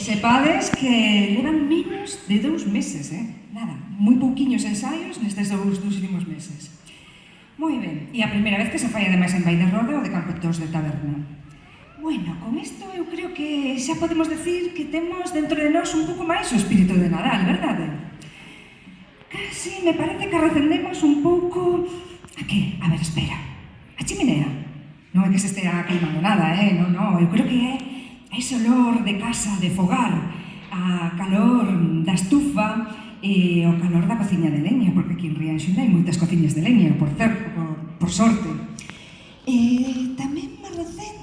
sepades que levan menos de 2 meses, Nada, moi pouquiños ensaios nestes dous últimos meses. Moi ben, e a primeira vez que se fai ademais en Vai de Roda ou de Campetos de Taberna. Bueno, con isto eu creo que xa podemos decir que temos dentro de nós un pouco máis o espírito de Nadal, verdade? Casi me parece que recendemos un pouco... A que? A ver, espera. A chimenea? Non é que se estea queimando nada, Non, eu creo que é ese olor de casa, de fogar, a calor da estufa e o calor da cociña de leña, porque aquí en Rianxo hai moitas cociñas de leña, por sorte. E tamén me recendo